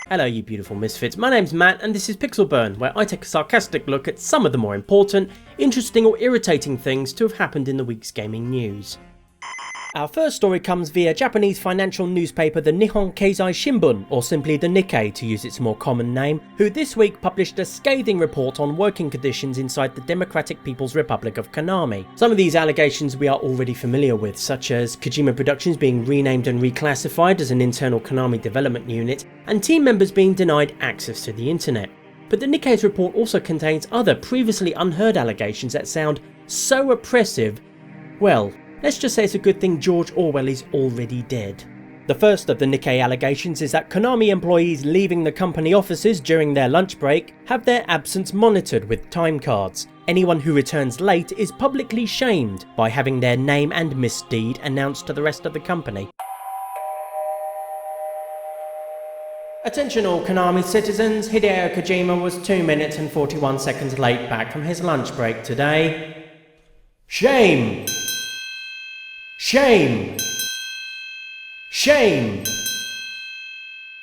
Hello you beautiful misfits, my name's Matt and this is Pixel Burn, where I take a sarcastic look at some of the more important, interesting or irritating things to have happened in the week's gaming news. Our first story comes via Japanese financial newspaper the Nihon Keizai Shimbun, or simply the Nikkei to use its more common name, who this week published a scathing report on working conditions inside the Democratic People's Republic of Konami. Some of these allegations we are already familiar with, such as Kojima Productions being renamed and reclassified as an internal Konami development unit, and team members being denied access to the internet. But the Nikkei's report also contains other previously unheard allegations that sound so oppressive, well, let's just say it's a good thing George Orwell is already dead. The first of the Nikkei allegations is that Konami employees leaving the company offices during their lunch break have their absence monitored with time cards. Anyone who returns late is publicly shamed by having their name and misdeed announced to the rest of the company. Attention all Konami citizens, Hideo Kojima was 2 minutes and 41 seconds late back from his lunch break today. Shame! Shame! Shame!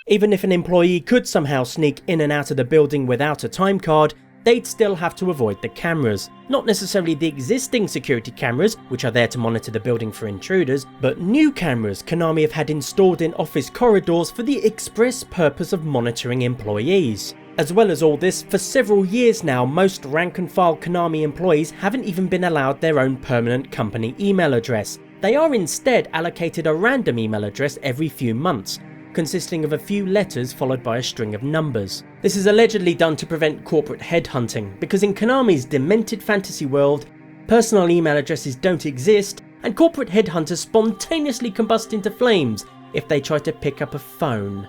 Even if an employee could somehow sneak in and out of the building without a time card, they'd still have to avoid the cameras. Not necessarily the existing security cameras, which are there to monitor the building for intruders, but new cameras Konami have had installed in office corridors for the express purpose of monitoring employees. As well as all this, for several years now, most rank and file Konami employees haven't even been allowed their own permanent company email address. They are instead allocated a random email address every few months, consisting of a few letters followed by a string of numbers. This is allegedly done to prevent corporate headhunting, because in Konami's demented fantasy world, personal email addresses don't exist, and corporate headhunters spontaneously combust into flames if they try to pick up a phone.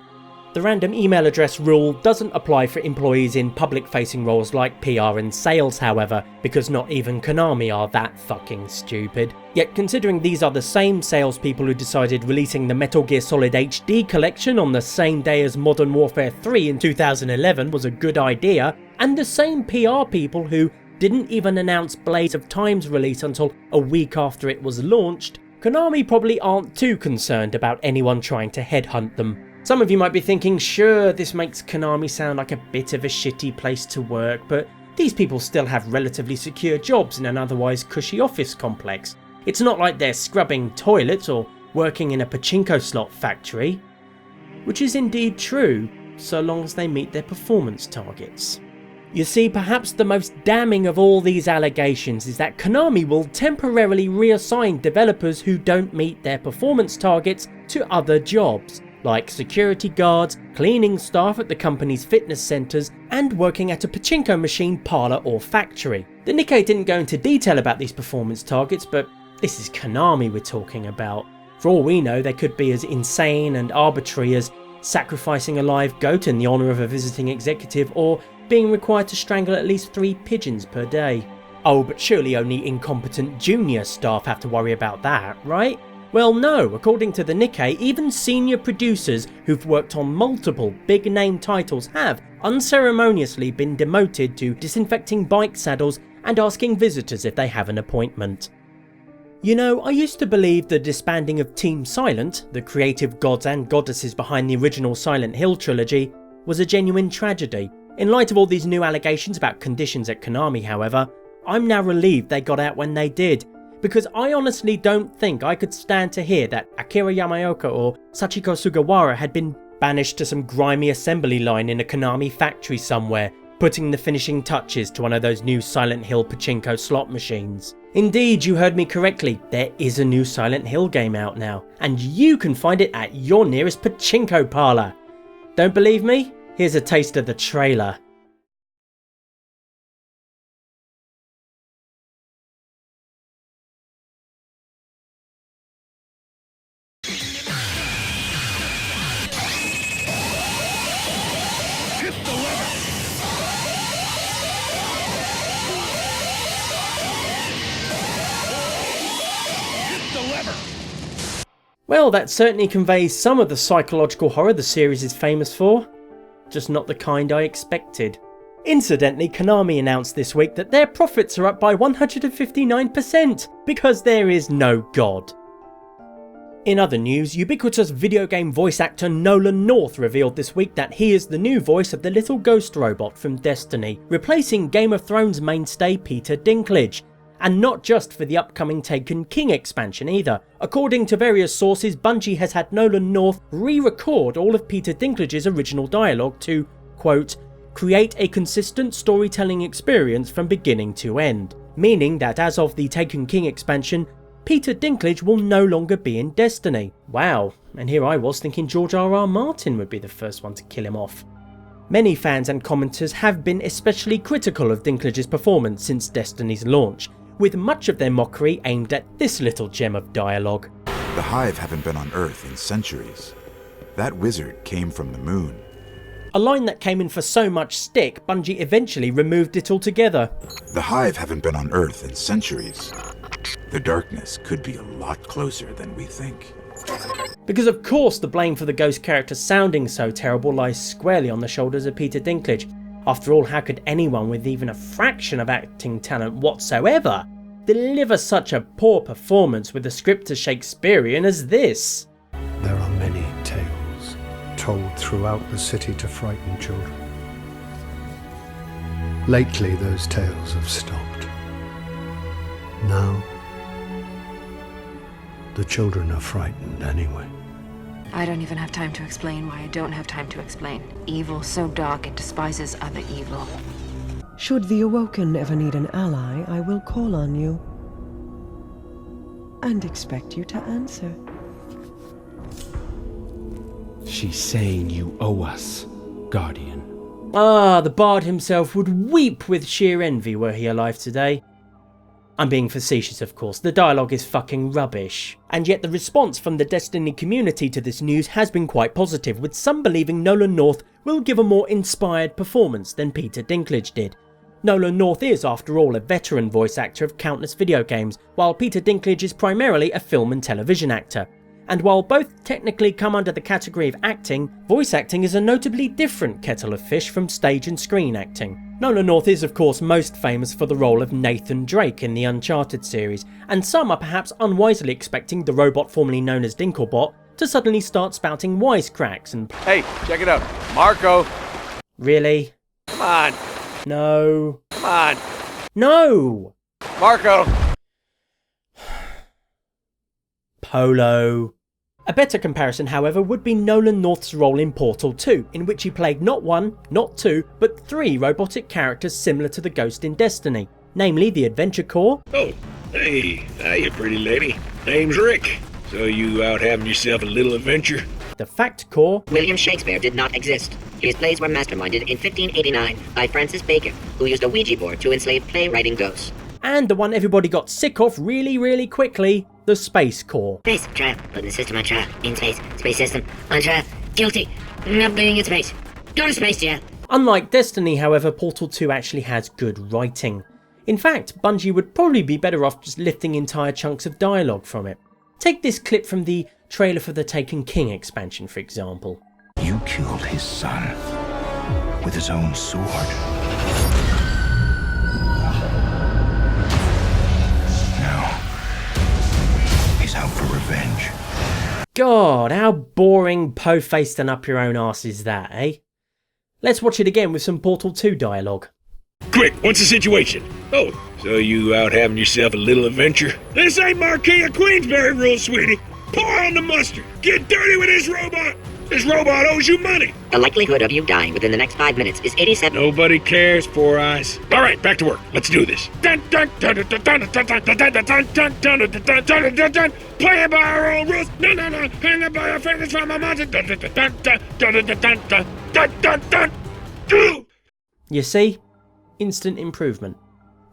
The random email address rule doesn't apply for employees in public-facing roles like PR and sales, however, because not even Konami are that fucking stupid. Yet considering these are the same salespeople who decided releasing the Metal Gear Solid HD collection on the same day as Modern Warfare 3 in 2011 was a good idea, and the same PR people who didn't even announce Blades of Time's release until a week after it was launched, Konami probably aren't too concerned about anyone trying to headhunt them. Some of you might be thinking, sure, this makes Konami sound like a bit of a shitty place to work, but these people still have relatively secure jobs in an otherwise cushy office complex. It's not like they're scrubbing toilets or working in a pachinko slot factory. Which is indeed true, so long as they meet their performance targets. You see, perhaps the most damning of all these allegations is that Konami will temporarily reassign developers who don't meet their performance targets to other jobs, like security guards, cleaning staff at the company's fitness centres, and working at a pachinko machine parlour or factory. The Nikkei didn't go into detail about these performance targets, but this is Konami we're talking about. For all we know, they could be as insane and arbitrary as sacrificing a live goat in the honour of a visiting executive, or being required to strangle at least 3 pigeons per day. Oh, but surely only incompetent junior staff have to worry about that, right? Well no, according to the Nikkei, even senior producers who've worked on multiple big name titles have unceremoniously been demoted to disinfecting bike saddles and asking visitors if they have an appointment. You know, I used to believe the disbanding of Team Silent, the creative gods and goddesses behind the original Silent Hill trilogy, was a genuine tragedy. In light of all these new allegations about conditions at Konami, however, I'm now relieved they got out when they did. Because I honestly don't think I could stand to hear that Akira Yamaoka or Sachiko Sugawara had been banished to some grimy assembly line in a Konami factory somewhere, putting the finishing touches to one of those new Silent Hill pachinko slot machines. Indeed, you heard me correctly, there is a new Silent Hill game out now, and you can find it at your nearest pachinko parlour. Don't believe me? Here's a taste of the trailer. Well, that certainly conveys some of the psychological horror the series is famous for. Just not the kind I expected. Incidentally, Konami announced this week that their profits are up by 159% because there is no God. In other news, ubiquitous video game voice actor Nolan North revealed this week that he is the new voice of the little ghost robot from Destiny, replacing Game of Thrones mainstay Peter Dinklage. And not just for the upcoming Taken King expansion either. According to various sources, Bungie has had Nolan North re-record all of Peter Dinklage's original dialogue to, quote, create a consistent storytelling experience from beginning to end. Meaning that as of the Taken King expansion, Peter Dinklage will no longer be in Destiny. Wow, and here I was thinking George R.R. Martin would be the first one to kill him off. Many fans and commenters have been especially critical of Dinklage's performance since Destiny's launch, with much of their mockery aimed at this little gem of dialogue. The Hive haven't been on Earth in centuries. That wizard came from the moon. A line that came in for so much stick, Bungie eventually removed it altogether. The Hive haven't been on Earth in centuries. The darkness could be a lot closer than we think. Because of course the blame for the ghost character sounding so terrible lies squarely on the shoulders of Peter Dinklage. After all, how could anyone with even a fraction of acting talent whatsoever deliver such a poor performance with a script as Shakespearean as this? There are many tales told throughout the city to frighten children. Lately those tales have stopped. Now, the children are frightened anyway. I don't even have time to explain why I don't have time to explain. Evil so dark it despises other evil. Should the Awoken ever need an ally, I will call on you. And expect you to answer. She's saying you owe us, Guardian. Ah, the bard himself would weep with sheer envy were he alive today. I'm being facetious, of course, the dialogue is fucking rubbish. And yet the response from the Destiny community to this news has been quite positive, with some believing Nolan North will give a more inspired performance than Peter Dinklage did. Nolan North is, after all, a veteran voice actor of countless video games, while Peter Dinklage is primarily a film and television actor. And while both technically come under the category of acting, voice acting is a notably different kettle of fish from stage and screen acting. Nolan North is of course most famous for the role of Nathan Drake in the Uncharted series, and some are perhaps unwisely expecting the robot formerly known as Dinklebot to suddenly start spouting wisecracks and Hey, check it out. Marco! Really? Come on! No. Come on! No! Marco! Polo. A better comparison, however, would be Nolan North's role in Portal 2, in which he played not one, not two, but three robotic characters similar to the Ghost in Destiny, namely the Adventure Corps. Oh, hey, hiya pretty lady. Name's Rick. So you out having yourself a little adventure? The Fact Corps. William Shakespeare did not exist. His plays were masterminded in 1589 by Francis Bacon, who used a Ouija board to enslave playwriting ghosts. And the one everybody got sick of really quickly, the Space Corps. Space, trial, putting the system on trial, in space, space system, on trial, guilty, not being in space, go to space jail. Unlike Destiny, however, Portal 2 actually has good writing. In fact, Bungie would probably be better off just lifting entire chunks of dialogue from it. Take this clip from the trailer for the Taken King expansion, for example. You killed his son with his own sword. Now, he's out for revenge. God, how boring, po-faced and up your own arse is that, eh? Let's watch it again with some Portal 2 dialogue. Quick, what's the situation? Oh, so you out having yourself a little adventure? This ain't Marquis of Queensberry rules, sweetie. Pour on the mustard. Get dirty with this robot. This robot owes you money. The likelihood of you dying within the next 5 minutes is 87. Nobody cares, Four Eyes. All right, back to work. Let's do this. Play it by our own rules. No. Hang it by our fingers from a mountain. You see? Instant improvement.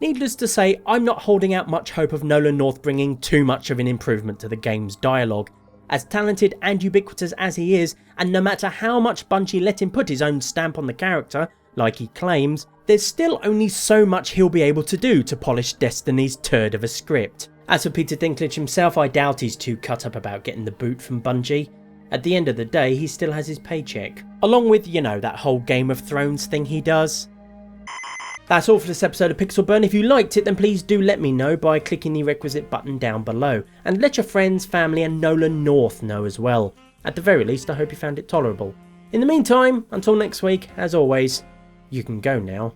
Needless to say, I'm not holding out much hope of Nolan North bringing too much of an improvement to the game's dialogue. As talented and ubiquitous as he is, and no matter how much Bungie let him put his own stamp on the character, like he claims, there's still only so much he'll be able to do to polish Destiny's turd of a script. As for Peter Dinklage himself, I doubt he's too cut up about getting the boot from Bungie. At the end of the day, he still has his paycheck. Along with, you know, that whole Game of Thrones thing he does. That's all for this episode of Pixel Burn. If you liked it, then please do let me know by clicking the requisite button down below, and let your friends, family and Nolan North know as well. At the very least, I hope you found it tolerable. In the meantime, until next week, as always, you can go now.